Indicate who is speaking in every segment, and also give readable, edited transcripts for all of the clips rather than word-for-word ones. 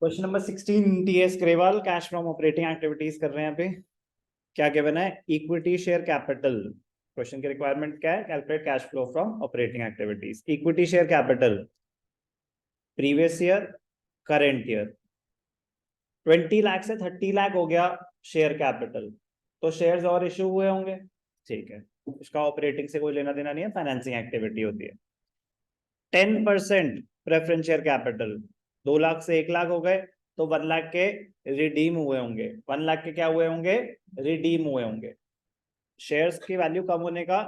Speaker 1: Question number 16 TS Grewal cash from operating activities कर रहे हैं अभी। क्या गिवन है? Equity share capital. क्वेश्चन की रिक्वायरमेंट क्या है? Calculate cash flow from operating activities. Equity share capital previous year, current year. 20 lakh से 30 लाख हो गया शेयर कैपिटल, तो शेयर्स और इश्यू हुए होंगे। ठीक है, इसका ऑपरेटिंग से कोई लेना देना नहीं है, फाइनेंसिंग एक्टिविटी होती है। 10% प्रेफरेंस शेयर कैपिटल, 2 लाख से 1 लाख हो गए, तो 1 लाख के रिडीम हुए होंगे। 1 लाख के क्या हुए होंगे? रिडीम हुए होंगे। शेयर्स की वैल्यू कम होने का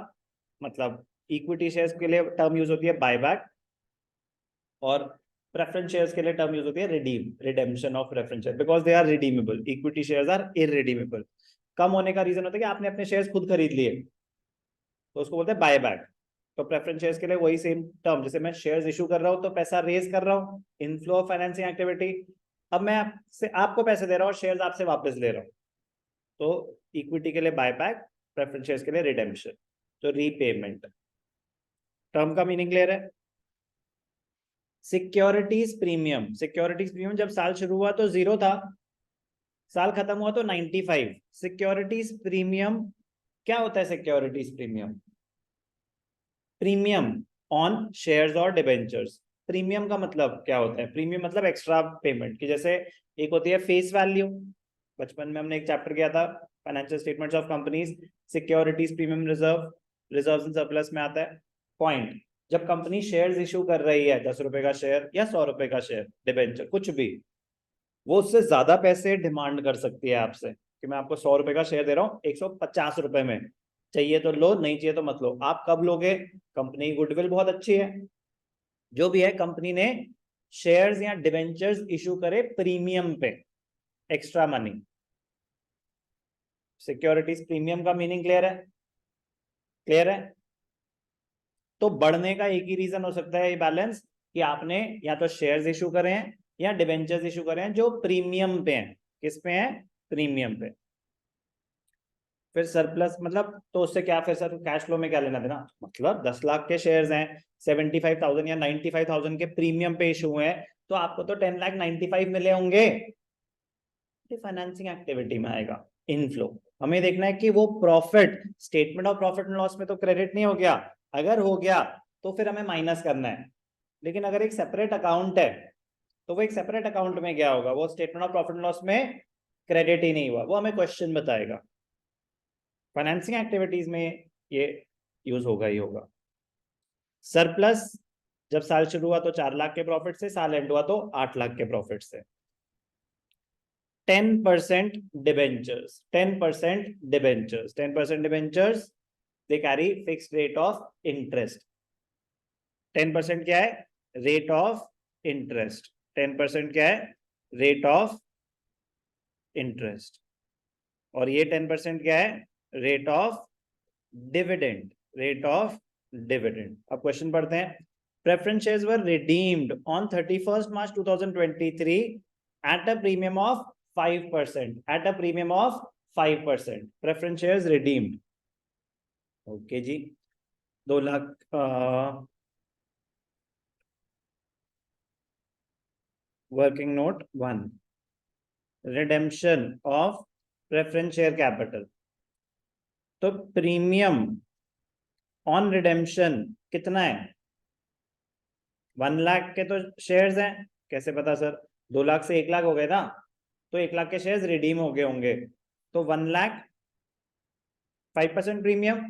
Speaker 1: मतलब इक्विटी शेयर्स के लिए टर्म यूज होती है बायबैक, और प्रेफरेंस शेयर्स के लिए टर्म यूज होती है redeem, redemption of preference share, because they are redeemable. Equity shares are irredeemable. कम होने का रीजन होता है कि आपने अपने शेयर्स खुद खरीद लिए, तो उसको बोलते हैं बायबैक। तो प्रेफरेंस शेयर्स के लिए वही सेम टर्म, जैसे मैं शेयर्स इशू कर रहा हूं तो पैसा रेज कर रहा हूं, इनफ्लो ऑफ फाइनेंसिंग एक्टिविटी। अब मैं आपसे आपको पैसे दे रहा हूं, शेयर्स आपसे वापस ले रहा हूं, तो इक्विटी के लिए बायबैक, प्रेफरेंस शेयर्स के लिए रिडेम्पशन, तो रीपेमेंट। टर्म का मीनिंग क्लियर है? Securities premium. सिक्योरिटीज प्रीमियम जब साल शुरू हुआ तो 0 था, साल खत्म हुआ तो 95। सिक्योरिटीज प्रीमियम क्या होता है? Securities premium premium on shares और डिबेंचर्स। प्रीमियम का मतलब क्या होता है? प्रीमियम मतलब एक्स्ट्रा पेमेंट की, जैसे एक होती है फेस वैल्यू। बचपन में हमने एक चैप्टर किया था financial statements of companies, securities premium reserve, reserves and surplus में आता है। पॉइंट, जब कंपनी शेयर्स इशू कर रही है, 10 रुपए का शेयर या 100 रुपए का शेयर, डिबेंचर कुछ भी, वो उससे ज्यादा पैसे डिमांड कर सकती है आपसे कि मैं आपको 100 रुपए का शेयर दे रहा हूँ 150 रुपए में, चाहिए तो लो, नहीं चाहिए तो मत लो। आप कब लोगे? कंपनी की गुडविल बहुत अच्छी है, जो भी है, कंपनी ने शेयर्स या डिवेंचर्स इशू करे प्रीमियम पे, एक्स्ट्रा मनी। सिक्योरिटीज प्रीमियम का मीनिंग क्लियर है? क्लियर है? तो बढ़ने का एक ही रीजन हो सकता है ये बैलेंस, कि आपने या तो शेयर्स इशू करे हैं या डिवेंचर्स इशू करे हैं जो प्रीमियम पे हैं। किस पे हैं? प्रीमियम पे। फिर सरप्लस मतलब, तो उससे क्या, फिर सर कैश फ्लो में क्या लेना देना? मतलब 10 लाख के शेयर्स हैं, 75,000 या 95,000 के प्रीमियम पे इशू हुए हैं, तो आपको तो 10,95,000 मिले होंगे। फाइनेंसिंग एक्टिविटी में आएगा इनफ्लो। हमें देखना है कि वो profit, statement of profit and loss में तो क्रेडिट नहीं हो गया, अगर हो गया तो फिर हमें माइनस करना है। लेकिन अगर एक सेपरेट अकाउंट है, तो वो एक सेपरेट अकाउंट में गया होगा, वो statement of profit and loss में क्रेडिट ही नहीं हुआ, वो हमें क्वेश्चन बताएगा। फाइनेंसिंग एक्टिविटीज में ये यूज होगा ही होगा। सरप्लस जब साल शुरू हुआ तो 4 लाख के प्रॉफिट से, साल एंड हुआ तो 8 लाख के प्रॉफिट से। 10% debentures, 10% debentures, 10% debentures, they carry fixed rate of interest. 10% क्या है? Rate of interest. 10% क्या है? Rate of interest. और ये 10% क्या है? Rate of dividend, rate of dividend. अब क्वेश्चन पढ़ते हैं। Preference shares were redeemed on 31st March 2023 at a premium of 5%, at a premium of 5%। Preference shares redeemed, okay ji. 2 lakh. Working note 1, redemption of preference share capital. तो premium on redemption कितना है? 1 लाख के तो shares हैं, कैसे पता सर? 2 लाख से 1 लाख हो गए ना, तो 1 लाख के शेयर्स रिडीम हो गए होंगे, तो 1 लाख 5% प्रीमियम,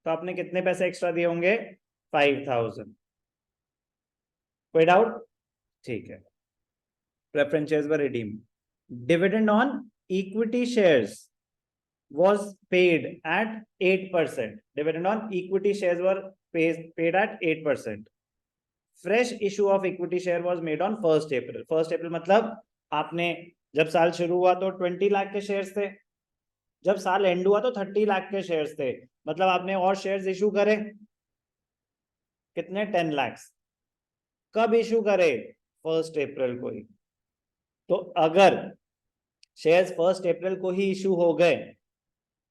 Speaker 1: तो आपने कितने पैसे एक्स्ट्रा दिए होंगे? 5,000। कोई डाउट? ठीक है। Preference shares were redeem. Dividend on equity shares was paid at 8%. Dividend on equity shares were paid at 8%. Fresh issue of equity share was made on 1st April. 1st April मतलब आपने जब साल शुरू हुआ तो 20 लाख के शेयर्स थे, जब साल एंड हुआ तो 30 लाख के शेयर्स थे, मतलब आपने और शेयर्स इशू करे कितने? 10 लाख। कब इशू करे? 1st अप्रैल को ही। तो अगर शेयर्स 1st अप्रैल को ही इशू हो गए,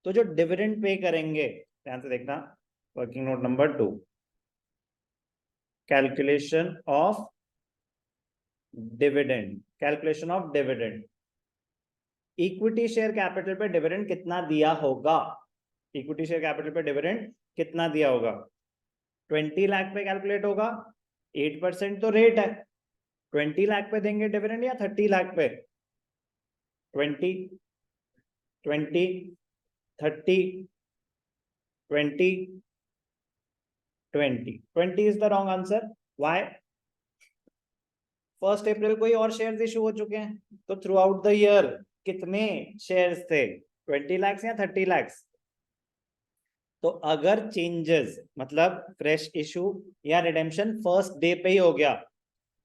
Speaker 1: तो जो डिविडेंड पे करेंगे, ध्यान से देखना, working note number 2, calculation of dividend, calculation of dividend. Equity share capital पे डिविडेंड कितना दिया होगा, इक्विटी शेयर कैपिटल पे डिविडेंड कितना दिया होगा, 20 लाख पे कैलकुलेट होगा, 8% तो रेट है, 20 लाख पे देंगे डिविडेंड या 30 लाख पे, 20, 20, 30, 20, 20 is the wrong answer. Why? 1 April को ही और शेयर्स इशू हो चुके हैं, तो थ्रू आउट द ईयर कितने शेयर्स थे, 20 लाख या 30 लाख। तो अगर चेंजेस मतलब फ्रेश इशू या रिडेम्पशन फर्स्ट डे पे ही हो गया,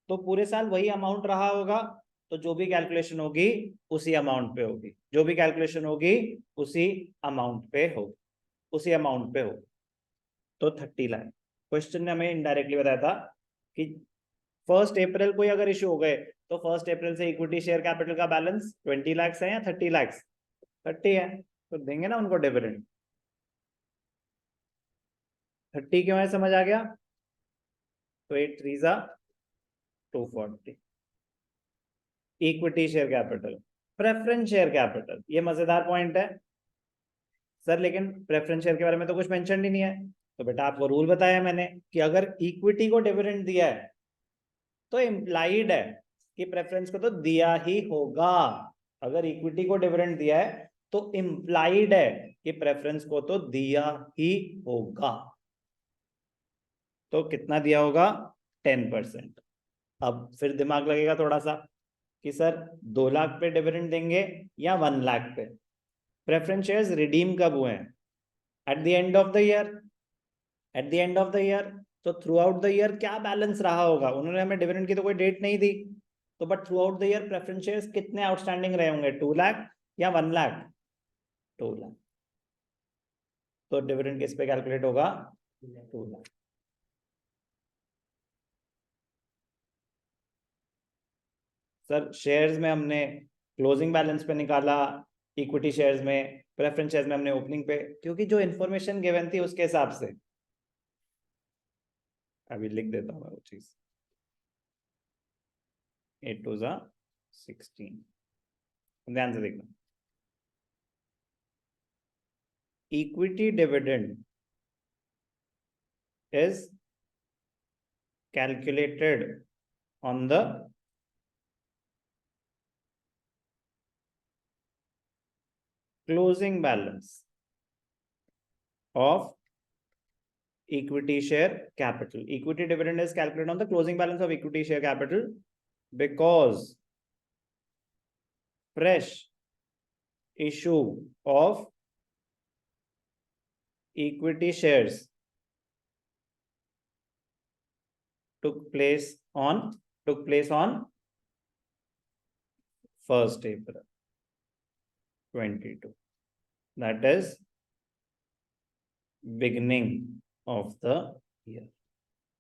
Speaker 1: तो पूरे साल वही अमाउंट रहा होगा, तो जो भी कैलकुलेशन होगी उसी अमाउंट पे होगी, जो भी कैलकुलेशन होगी उसी अमाउंट पे होगी, उसी अमाउंट पे होगी। तो 30 लाख क्वेश्चन ने हमें इनडायरेक्टली बताया था कि 1 अप्रैल को ही अगर इशू हो गए, तो 1 अप्रैल से इक्विटी शेयर कैपिटल का बैलेंस 20 लाख है या 30 लाख, 30 है, तो देंगे ना उनको डिविडेंड। 30 क्यों है, समझ आ गया? तो 8 3 जा 240। Equity share capital, preference share capital, ये मजेदार पॉइंट है सर, लेकिन प्रेफरेंस शेयर के बारे में तो कुछ मेंशन ही नहीं है। तो बेटा आपको रूल बताया मैंने कि अगर इक्विटी को डिविडेंड दिया है तो इम्प्लाइड है कि प्रेफरेंस को तो दिया ही होगा। अगर इक्विटी को डिविडेंड दिया है तो इम्प्लाइड है कि प्रेफरेंस को तो दिया ही होगा। तो कितना दिया होगा, 10%। अब फिर दिमाग लगेगा थोड़ा सा कि सर 2 लाख पे डिविडेंड देंगे या 1 लाख पे। प्रेफरेंस शेयर्स रिडीम कब हुए हैं, at the end of the year, at the end of the year. तो थ्रू आउट द ईयर क्या बैलेंस रहा होगा, उन्होंने हमें डिविडेंड की तो कोई डेट नहीं दी, तो but through out the year preference shares कितने आउटस्टैंडिंग रहे होंगे, 2 लाख या 1 लाख, 2 लाख। तो डिविडेंड किस पे कैलकुलेट होगा, 2 लाख। सर शेयर्स में हमने क्लोजिंग बैलेंस पे निकाला, इक्विटी शेयर्स में, प्रेफरेंस शेयर्स में हमने ओपनिंग पे, क्योंकि जो इन्फॉर्मेशन गिवन थी उसके हिसाब से। अभी लिख देता हूँ मैं वो चीज, 8 2 जा 16। ध्यान से देखना, equity dividend is calculated on the closing balance of equity share capital. Equity dividend is calculated on the closing balance of equity share capital because fresh issue of equity shares took place on 1st April 22. That is beginning of the year.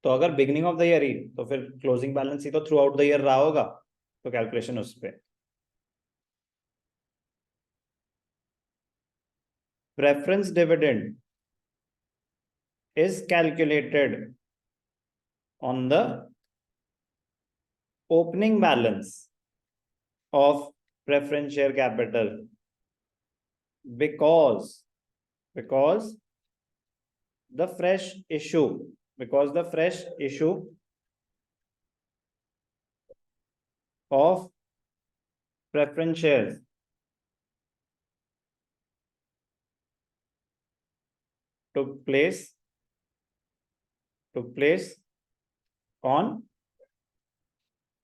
Speaker 1: तो अगर beginning of the year ही, तो फिर closing balance ही तो throughout the year रहा होगा, तो calculation उस पे। Preference dividend is calculated on the opening balance of preference share capital because the fresh issue of preference shares took place on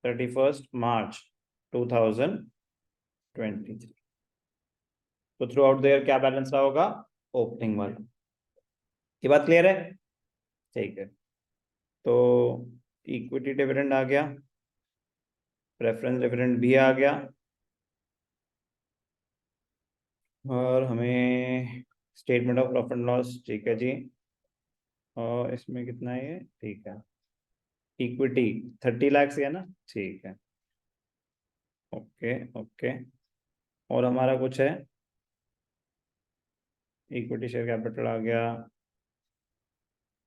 Speaker 1: 31st March 2023। तो throughout the year क्या balance रहा होगा, opening वाला। ये बात clear है? ठीक है, तो इक्विटी डिविडेंड आ गया, प्रेफरेंस डिविडेंड भी आ गया, और हमें statement of profit and loss, ठीक है जी, और इसमें कितना है ये, ठीक है, इक्विटी 30 लाख है ना, ठीक है, ओके ओके। और हमारा कुछ है, इक्विटी शेयर कैपिटल आ गया,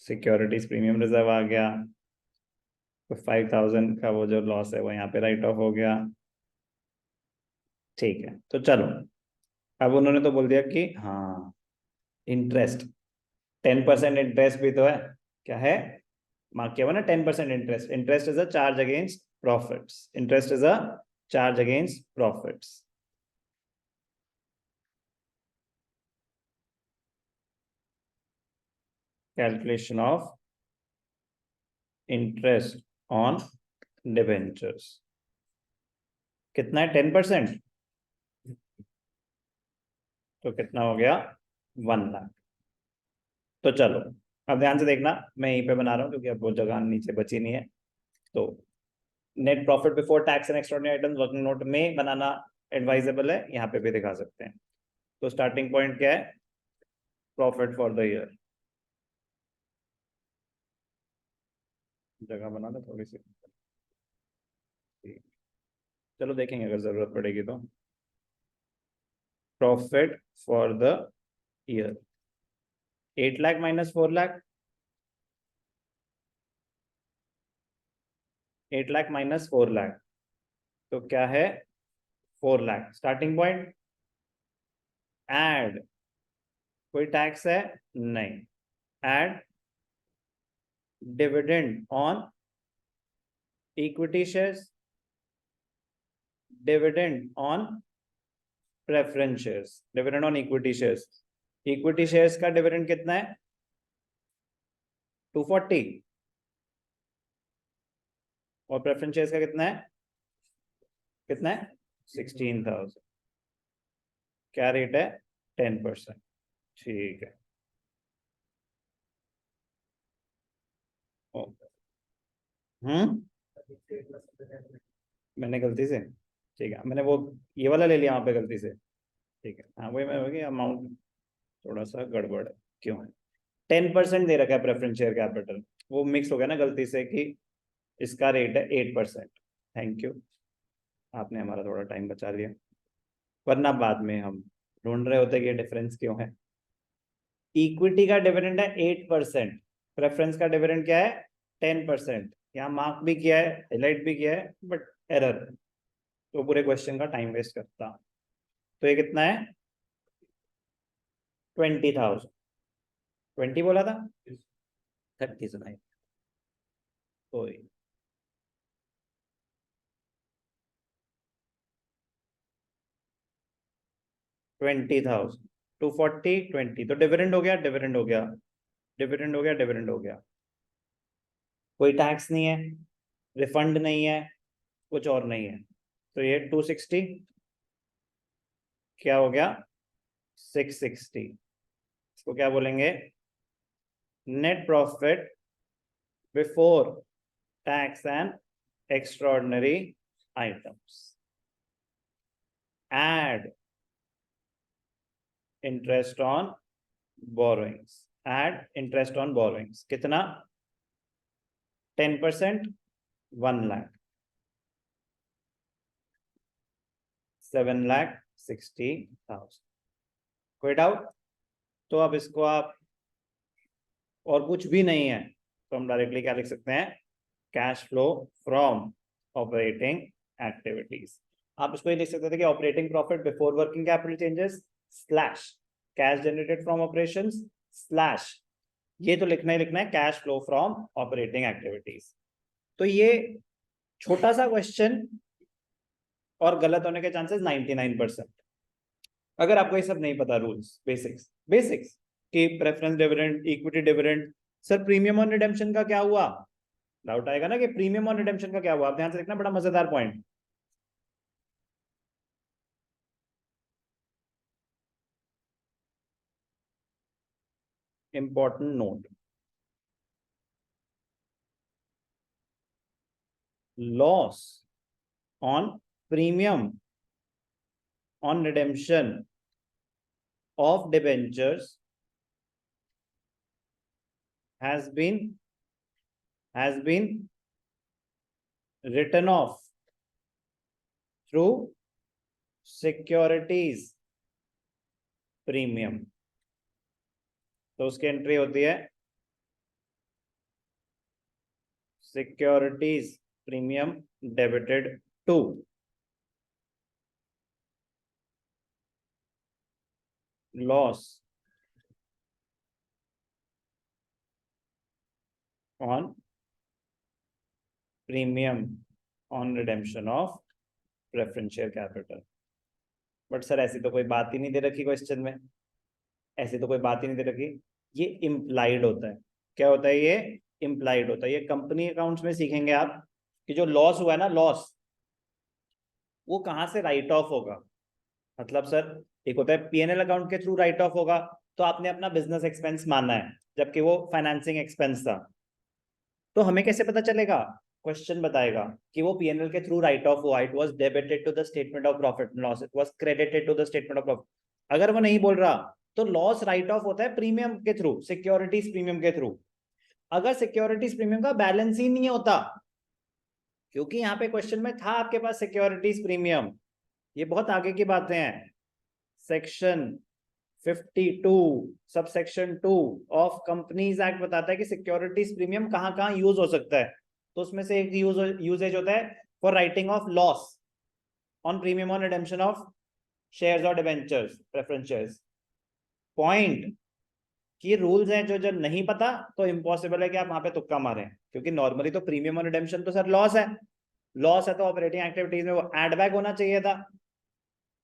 Speaker 1: सिक्योरिटीज प्रीमियम रिजर्व आ गया, तो 5,000 का वो जो लॉस है वो यहाँ पे राइट ऑफ हो गया। ठीक है, तो चलो, अब उन्होंने तो बोल दिया कि हाँ इंटरेस्ट, 10% इंटरेस्ट भी तो है। क्या है, मार्क किया हुआ ना, 10% interest. Interest is a charge against profits, interest is a charge against profits. Calculation of interest on debentures कितना है, 10%। तो कितना हो गया, 1 लाख। तो चलो, अब ध्यान से देखना, मैं यहीं पे बना रहा हूँ क्योंकि अब वो जगह नीचे बची नहीं है। तो net profit before tax and extraordinary items working note में बनाना एडवाइजेबल है, यहाँ पे भी दिखा सकते हैं। तो स्टार्टिंग पॉइंट क्या है, प्रॉफिट फॉर द ईयर। जगह बना लो थोड़ी सी, चलो देखेंगे अगर जरूरत पड़ेगी तो। Profit for the year 8 lakh minus 4 lakh, 8 lakh minus 4 lakh, तो क्या है, 4 लाख स्टार्टिंग पॉइंट। एड, कोई टैक्स है नहीं, add dividend on equity shares, dividend on preference shares, dividend on equity shares. Equity shares का डिविडेंड कितना है, 240, और प्रेफरेंस शेयर्स का कितना है, कितना है, 16,000। क्या रेट है, 10%। ठीक है, ओके। मैंने गलती से, ठीक है, मैंने वो ये वाला ले लिया वहां पे गलती से। ठीक है, हाँ वही मैं हो गया, अमाउंट थोड़ा सा गड़बड़ है, क्यों है, 10% दे रखा है प्रेफरेंस शेयर कैपिटल, वो मिक्स हो गया ना गलती से कि इसका रेट है 8%। थैंक यू, आपने हमारा थोड़ा टाइम बचा लिया, वरना बाद में हम ढूंढ रहे होते कि ये डिफरेंस क्यों है। इक्विटी का डिविडेंड है 8%, प्रेफरेंस का डिविडेंड क्या है, 10%। यहाँ मार्क भी किया है, हाईलाइट भी किया है, बट एरर, तो पूरे क्वेश्चन का टाइम वेस्ट करता। तो ये कितना है, 20,000, 20 बोला था, 30 सुनाई, तो 20,000, 240, 20, तो डिविडेंड हो गया, डिविडेंड हो गया, डिविडेंड हो गया, डिविडेंड हो गया। कोई टैक्स नहीं है, रिफंड नहीं है, कुछ और नहीं है, तो ये 260 क्या हो गया, 660। इसको क्या बोलेंगे, net profit before tax and extraordinary items, add interest on borrowings, add interest on borrowings कितना, 10%, 1 लाख, 7,60,000। कोई डाउट, तो अब इसको आप, और कुछ भी नहीं है तो हम डायरेक्टली क्या लिख सकते हैं, cash flow from operating activities. आप इसको ये लिख सकते थे कि operating profit before working capital changes slash cash generated from operations slash, ये तो लिखना ही लिखना है, cash flow from operating activities. तो ये छोटा सा क्वेश्चन और गलत होने के चांसेस 99%। अगर आपको ये सब नहीं पता, रूल्स बेसिक्स बेसिक्स कि preference dividend, equity dividend, sir premium on redemption का क्या हुआ, डाउट आएगा ना कि प्रीमियम ऑन रिडेम्पशन का क्या हुआ। आप ध्यान से देखना, बड़ा मजेदार point, important note, loss on premium on redemption of debentures has been written off through securities premium. तो उसकी एंट्री होती है securities premium debited to loss on premium on redemption of preference share capital. But sir ऐसी तो कोई बात ही नहीं दे रखी क्वेश्चन में, ऐसी तो कोई बात ही नहीं दे रखी। ये इम्प्लाइड होता है। क्या होता है ये? इम्प्लाइड होता है। ये कंपनी अकाउंट्स में सीखेंगे आप कि जो लॉस हुआ है ना, लॉस, वो कहाँ से राइट ऑफ होगा। मतलब सर एक होता है पीएनएल अकाउंट के थ्रू राइट ऑफ होगा, तो आपने अपना बिजनेस एक्सपेंस माना है जबकि वो फाइनेंसिंग एक्सपेंस था, तो हमें कैसे पता चलेगा? क्वेश्चन बताएगा कि वो पीएनएल के थ्रू राइट ऑफ हुआ, it was debited to the statement of profit and loss, it was credited to the statement of profit. अगर वो नहीं बोल रहा तो लॉस राइट ऑफ होता है प्रीमियम के थ्रू, सिक्योरिटीज प्रीमियम के थ्रू। अगर सिक्योरिटीज प्रीमियम का बैलेंस ही नहीं होता, क्योंकि यहाँ पे क्वेश्चन में था आपके पास सिक्योरिटीज प्रीमियम, ये बहुत आगे की बातें हैं। Section 52 sub section 2 of companies act बताता है कि सिक्योरिटीज प्रीमियम कहाँ कहाँ यूज हो सकता है। तो उसमें से एक यूजेज होता है for writing of loss on premium on redemption of shares और डिबेंचर्स, प्रेफरेंस शेयर्स। पॉइंट कि रूल्स हैं जो जब नहीं पता तो इम्पॉसिबल है कि आप वहां पे तुक्का मारें, क्योंकि नॉर्मली तो प्रीमियम ऑन रिडेम्पशन तो सर लॉस है, लॉस है तो ऑपरेटिंग एक्टिविटीज में वो एड बैक होना चाहिए था,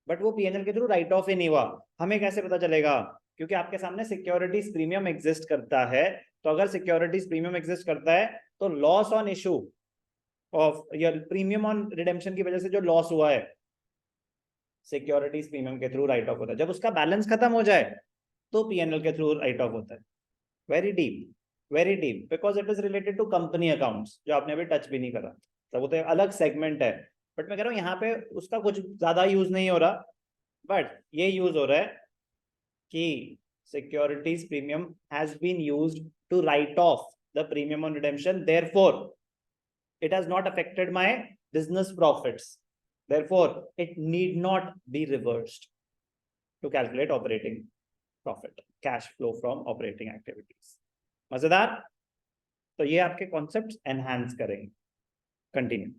Speaker 1: बट वो पीएनएल के थ्रू राइट ऑफ ही नहीं हुआ। हमें कैसे पता चलेगा? क्योंकि आपके सामने सिक्योरिटीज प्रीमियम एग्जिस्ट करता है। तो अगर सिक्योरिटीज प्रीमियम एग्जिस्ट करता है तो लॉस ऑन इशू ऑफ या प्रीमियम ऑन रिडेम्पशन की वजह से जो लॉस हुआ है सिक्योरिटीज प्रीमियम के थ्रू राइट ऑफ होता है। जब उसका बैलेंस खत्म हो जाए तो पीएनएल के थ्रू राइट ऑफ होता है। Very deep, very deep, because it is related to company accounts, जो आपने अभी टच भी नहीं करा, तो वो तो एक अलग सेगमेंट है। बट मैं कह रहा हूँ यहाँ पे उसका कुछ ज्यादा यूज नहीं हो रहा, बट ये यूज हो रहा है कि securities premium has been used to write off the premium on redemption, therefore it has not affected my business profits, therefore it need not be reversed to calculate operating profit, cash flow from operating activities। मजेदार। तो ये आपके concepts enhance करेंगे। Continue.